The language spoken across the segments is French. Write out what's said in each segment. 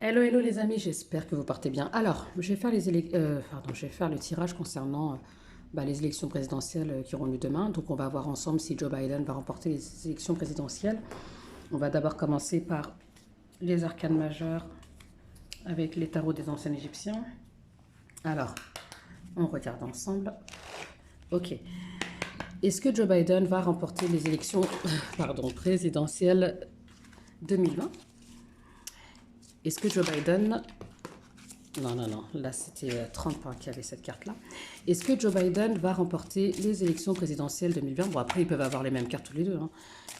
Hello, hello les amis, j'espère que vous partez bien. Alors, je vais faire le tirage concernant les élections présidentielles qui auront lieu demain. Donc, on va voir ensemble si Joe Biden va remporter les élections présidentielles. On va d'abord commencer par les arcanes majeures avec les tarots des anciens égyptiens. Alors, on regarde ensemble. Ok. Est-ce que Joe Biden va remporter les élections présidentielles 2020? Est-ce que Joe Biden... Non, non, non, là c'était Trump qui avait cette carte-là. Est-ce que Joe Biden va remporter les élections présidentielles 2020? Bon, après, ils peuvent avoir les mêmes cartes tous les deux. Hein.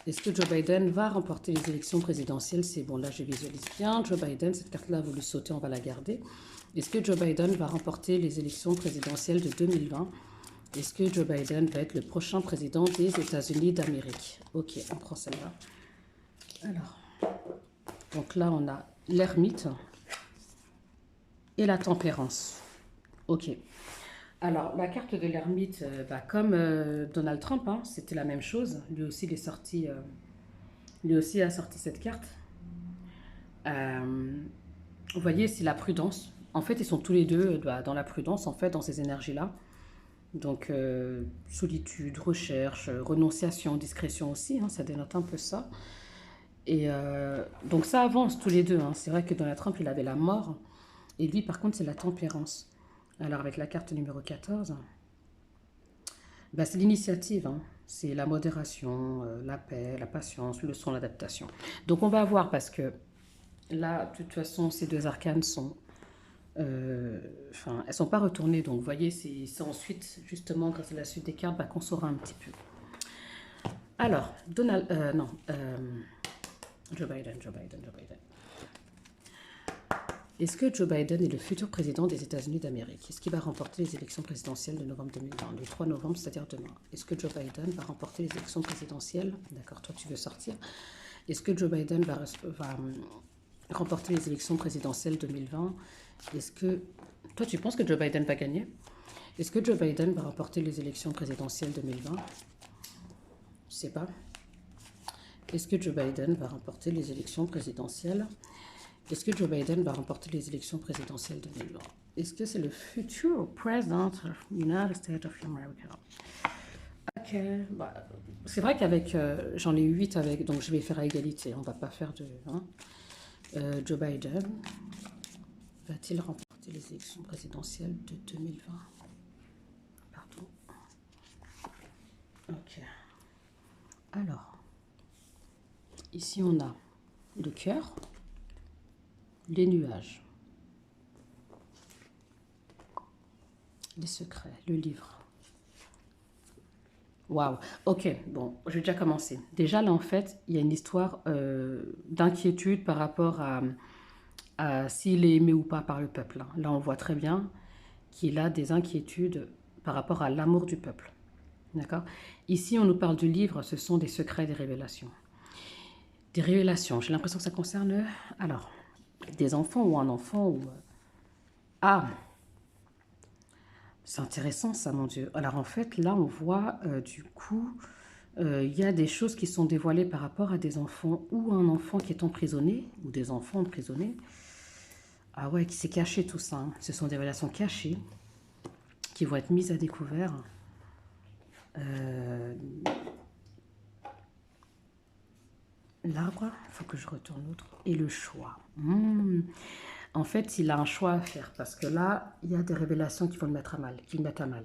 Est-ce que Joe Biden va remporter les élections présidentielles? C'est bon, là je visualise bien. Joe Biden, cette carte-là, vous le sautez, on va la garder. Est-ce que Joe Biden va remporter les élections présidentielles de 2020? Est-ce que Joe Biden va être le prochain président des États-Unis d'Amérique? Ok, on prend celle-là. Alors, donc là on a l'ermite et la tempérance. Ok. Alors, la carte de l'ermite, comme Donald Trump, hein, c'était la même chose. Lui aussi, lui aussi a sorti cette carte. Vous voyez, c'est la prudence. En fait, ils sont tous les deux dans la prudence, en fait, dans ces énergies-là. Donc, solitude, recherche, renonciation, discrétion aussi, hein, ça dénote un peu ça. Et donc, ça avance tous les deux. Hein. C'est vrai que Donald Trump, il avait la mort. Et lui, par contre, c'est la tempérance. Alors, avec la carte numéro 14, c'est l'initiative. Hein. C'est la modération, la paix, la patience, le son, l'adaptation. Donc, on va voir parce que là, de toute façon, ces deux arcanes sont... elles sont pas retournées. Donc, vous voyez, c'est ensuite, justement, grâce à la suite des cartes, qu'on saura un petit peu. Alors, Joe Biden. Est-ce que Joe Biden est le futur président des États-Unis d'Amérique? Est-ce qu'il va remporter les élections présidentielles de novembre 2020, le 3 novembre, c'est-à-dire demain? Est-ce que Joe Biden va remporter les élections présidentielles? D'accord, toi tu veux sortir. Est-ce que Joe Biden va remporter les élections présidentielles 2020? Est-ce que... Toi tu penses que Joe Biden va gagner? Est-ce que Joe Biden va remporter les élections présidentielles 2020? Je sais pas. Est-ce que Joe Biden va remporter les élections présidentielles? Est-ce que Joe Biden va remporter les élections présidentielles de 2020? Est-ce que c'est le futur président of United States of America? Ok. C'est vrai qu'avec... j'en ai 8 avec... Donc je vais faire à égalité. On va pas faire de... Hein. Joe Biden va-t-il remporter les élections présidentielles de 2020? Pardon. Ok. Alors. Ici on a le cœur. Les nuages, les secrets, le livre. Waouh, ok, bon, je vais déjà commencer. Déjà là en fait, il y a une histoire d'inquiétude par rapport à s'il est aimé ou pas par le peuple. Hein. Là on voit très bien qu'il a des inquiétudes par rapport à l'amour du peuple. D'accord? Ici on nous parle du livre, ce sont des secrets, des révélations. Des révélations, j'ai l'impression que ça concerne... Alors, des enfants ou un enfant ou... Ah, c'est intéressant ça, mon Dieu. Alors en fait, là, on voit du coup, il y a des choses qui sont dévoilées par rapport à des enfants ou un enfant qui est emprisonné, ou des enfants emprisonnés. Ah ouais, qui s'est caché tout ça. Hein. Ce sont des révélations cachées qui vont être mises à découvert. L'arbre, il faut que je retourne l'autre. Et le choix. En fait, il a un choix à faire parce que là, il y a des révélations qui vont le mettre à mal, qui le mettent à mal.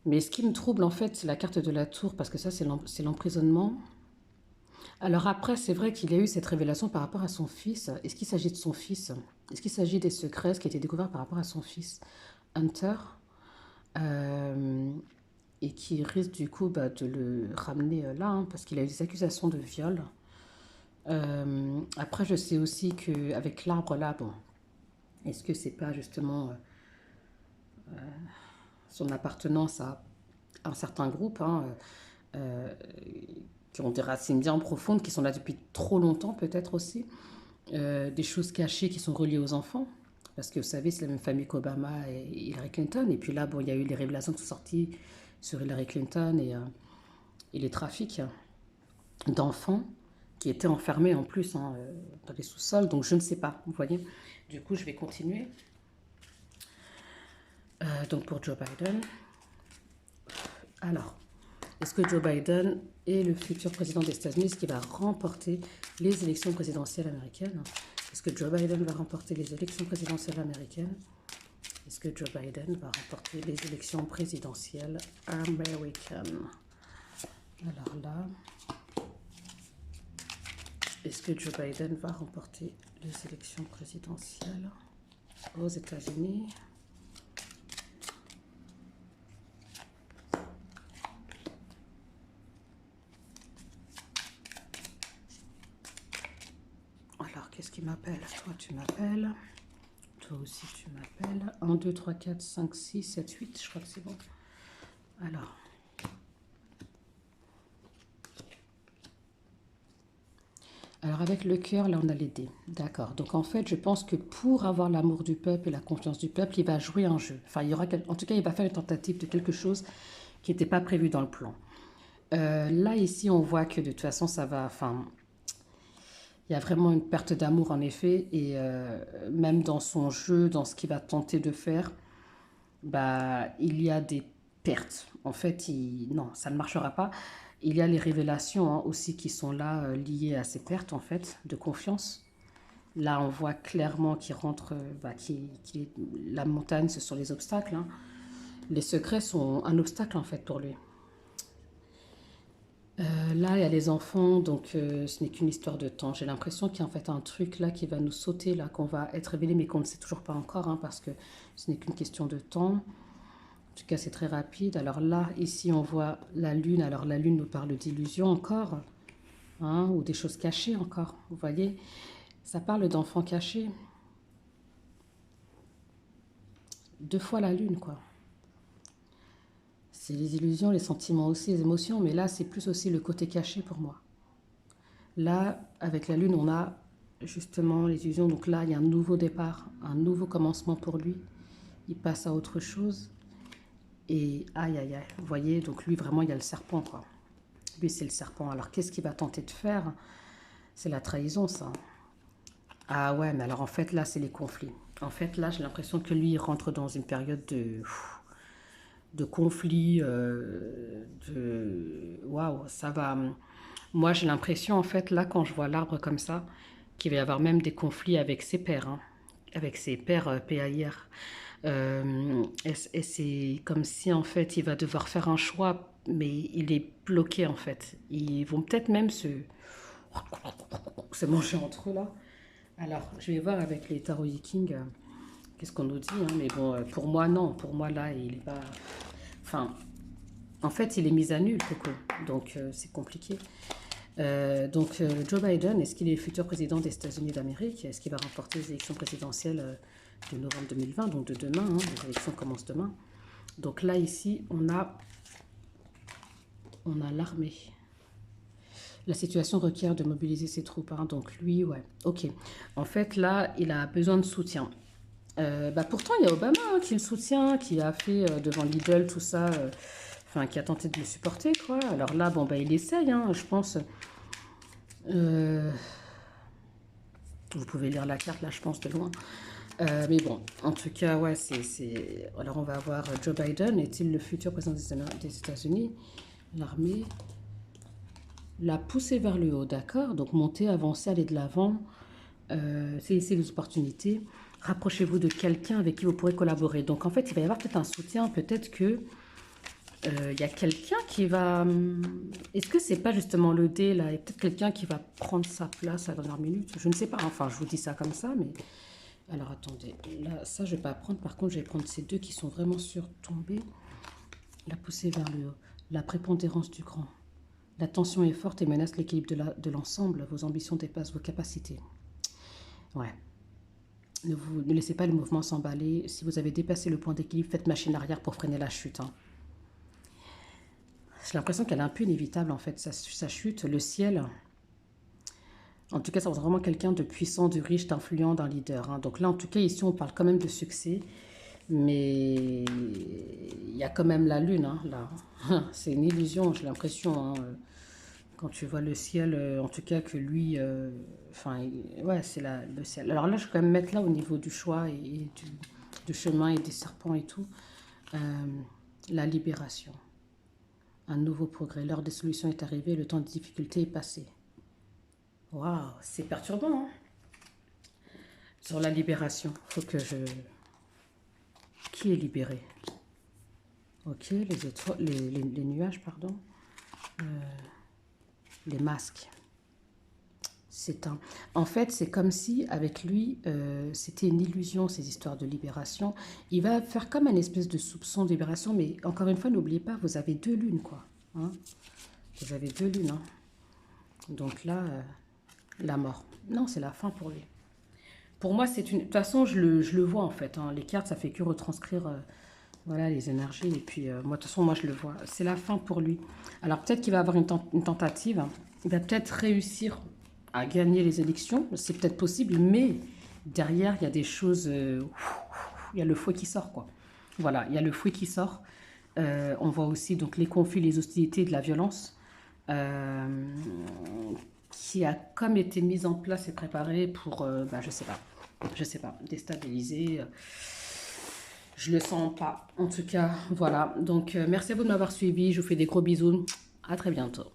Mais ce qui me trouble, en fait, c'est la carte de la tour, parce que ça, c'est l'emprisonnement. Alors après, c'est vrai qu'il y a eu cette révélation par rapport à son fils. Est-ce qu'il s'agit de son fils? Est-ce qu'il s'agit des secrets, ce qui a été découvert par rapport à son fils Hunter et qui risque du coup de le ramener là, hein, parce qu'il a eu des accusations de viol. Après, je sais aussi qu'avec l'arbre là, bon, est-ce que c'est pas justement son appartenance à un certain groupe hein, qui ont des racines bien profondes, qui sont là depuis trop longtemps peut-être aussi, des choses cachées qui sont reliées aux enfants, parce que vous savez, c'est la même famille qu'Obama et Hillary Clinton, et puis là, bon, il y a eu les révélations qui sont sorties sur Hillary Clinton et les trafics d'enfants qui était enfermé en plus hein, dans les sous-sols. Donc je ne sais pas, vous voyez. Du coup, je vais continuer. Donc pour Joe Biden. Alors, est-ce que Joe Biden est le futur président des États-Unis, ce qui va remporter les élections présidentielles américaines? Est-ce que Joe Biden va remporter les élections présidentielles américaines? Est-ce que Joe Biden va remporter les élections présidentielles américaines? Alors là, est-ce que Joe Biden va remporter les élections présidentielles aux États-Unis? Alors, qu'est-ce qui m'appelle? Toi, tu m'appelles. Toi aussi, tu m'appelles. 1, 2, 3, 4, 5, 6, 7, 8. Je crois que c'est bon. Alors avec le cœur, là, on a les dés. D'accord. Donc, en fait, je pense que pour avoir l'amour du peuple et la confiance du peuple, il va jouer un jeu. Enfin, il y aura, en tout cas, il va faire une tentative de quelque chose qui n'était pas prévu dans le plan. Là, ici, on voit que de toute façon, ça va... Enfin, il y a vraiment une perte d'amour, en effet. Et même dans son jeu, dans ce qu'il va tenter de faire, bah, il y a des pertes. En fait, non, ça ne marchera pas. Il y a les révélations hein, aussi qui sont là, liées à ces pertes, en fait, de confiance. Là, on voit clairement qu'il rentre, la montagne, ce sont les obstacles. Hein. Les secrets sont un obstacle, en fait, pour lui. Là, il y a les enfants, donc ce n'est qu'une histoire de temps. J'ai l'impression qu'il y a en fait un truc là qui va nous sauter, là, qu'on va être révélé, mais qu'on ne sait toujours pas encore, hein, parce que ce n'est qu'une question de temps. En tout cas, c'est très rapide. Alors là, ici, on voit la lune. Alors la lune nous parle d'illusions encore, hein, ou des choses cachées encore. Vous voyez, ça parle d'enfants cachés. 2 fois la lune, quoi. C'est les illusions, les sentiments aussi, les émotions, mais là, c'est plus aussi le côté caché pour moi. Là, avec la lune, on a justement les illusions. Donc là, il y a un nouveau départ, un nouveau commencement pour lui. Il passe à autre chose. Et aïe, aïe, aïe. Vous voyez, donc lui, vraiment, il y a le serpent, quoi. Lui, c'est le serpent. Alors, qu'est-ce qu'il va tenter de faire? C'est la trahison, ça. Ah ouais, mais alors, en fait, là, c'est les conflits. En fait, là, j'ai l'impression que lui, il rentre dans une période de conflit, Waouh, ça va... Moi, j'ai l'impression, en fait, là, quand je vois l'arbre comme ça, qu'il va y avoir même des conflits avec ses pairs, hein, avec ses pairs PAIR. Et c'est comme si, en fait, il va devoir faire un choix, mais il est bloqué, en fait. Ils vont peut-être même se manger entre eux, là. Alors, je vais voir avec les Tarot King, qu'est-ce qu'on nous dit, hein, mais bon, pour moi, non. Pour moi, là, il est pas... Enfin, en fait, il est mis à nul, Coco. Donc, c'est compliqué. Joe Biden, est-ce qu'il est le futur président des États-Unis d'Amérique? Est-ce qu'il va remporter les élections présidentielles de novembre 2020, donc de demain, hein, les élections commencent demain. Donc là, ici, on a l'armée. La situation requiert de mobiliser ses troupes. Hein, donc lui, ouais, ok. En fait, là, il a besoin de soutien. Pourtant, il y a Obama hein, qui le soutient, qui a fait devant Lidl, tout ça... Enfin, qui a tenté de le supporter, quoi. Alors là, bon, il essaye, hein, je pense. Vous pouvez lire la carte, là, je pense, de loin. Mais bon, en tout cas, ouais, c'est... Alors, on va avoir Joe Biden. Est-il le futur président des États-Unis? L'armée. La pousser vers le haut, d'accord? Donc, monter, avancer, aller de l'avant. Saisissez les opportunités. Rapprochez-vous de quelqu'un avec qui vous pourrez collaborer. Donc, en fait, il va y avoir peut-être un soutien. Peut-être que... Il y a quelqu'un qui va... Est-ce que c'est pas justement le dé, là? Il y a peut-être quelqu'un qui va prendre sa place à la dernière minute. Je ne sais pas. Enfin, je vous dis ça comme ça, mais... Alors, attendez. Là, ça, je ne vais pas prendre. Par contre, je vais prendre ces deux qui sont vraiment surtombés. La poussée vers le haut. La prépondérance du grand. La tension est forte et menace l'équilibre de l'ensemble. Vos ambitions dépassent vos capacités. Ouais. Ne laissez pas le mouvement s'emballer. Si vous avez dépassé le point d'équilibre, faites machine arrière pour freiner la chute. Hein. J'ai l'impression qu'elle est un peu inévitable, en fait, sa chute. Le ciel, en tout cas, ça représente vraiment quelqu'un de puissant, de riche, d'influent, d'un leader. Hein. Donc là, en tout cas, ici, on parle quand même de succès. Mais il y a quand même la lune, hein, là. C'est une illusion, j'ai l'impression. Hein. Quand tu vois le ciel, en tout cas que lui, enfin, ouais, c'est le ciel. Alors là, je vais quand même mettre là au niveau du choix et du chemin et des serpents et tout. Euh, la libération. Un nouveau progrès. L'heure des solutions est arrivée, le temps de difficulté est passé. Waouh, c'est perturbant, hein. Sur la libération, faut que je... Qui est libéré? Ok, les étoiles, les nuages, pardon. Les masques. C'est un... En fait, c'est comme si, avec lui, c'était une illusion, ces histoires de libération. Il va faire comme un espèce de soupçon de libération, mais encore une fois, n'oubliez pas, vous avez deux lunes, quoi. Hein, vous avez deux lunes, hein. Donc là, la mort. Non, c'est la fin pour lui. Pour moi, c'est une... De toute façon, je le vois, en fait, hein. Les cartes, ça fait que retranscrire... voilà, les énergies. Et puis, moi, de toute façon, moi, je le vois. C'est la fin pour lui. Alors, peut-être qu'il va avoir une tentative. Il va peut-être réussir à gagner les élections. C'est peut-être possible, mais derrière, il y a des choses... il y a le fouet qui sort, quoi. Voilà, il y a le fouet qui sort. On voit aussi donc les conflits, les hostilités, de la violence qui a comme été mise en place et préparée pour, je sais pas, déstabiliser. Je le sens pas. En tout cas, voilà. Donc, merci à vous de m'avoir suivi. Je vous fais des gros bisous. À très bientôt.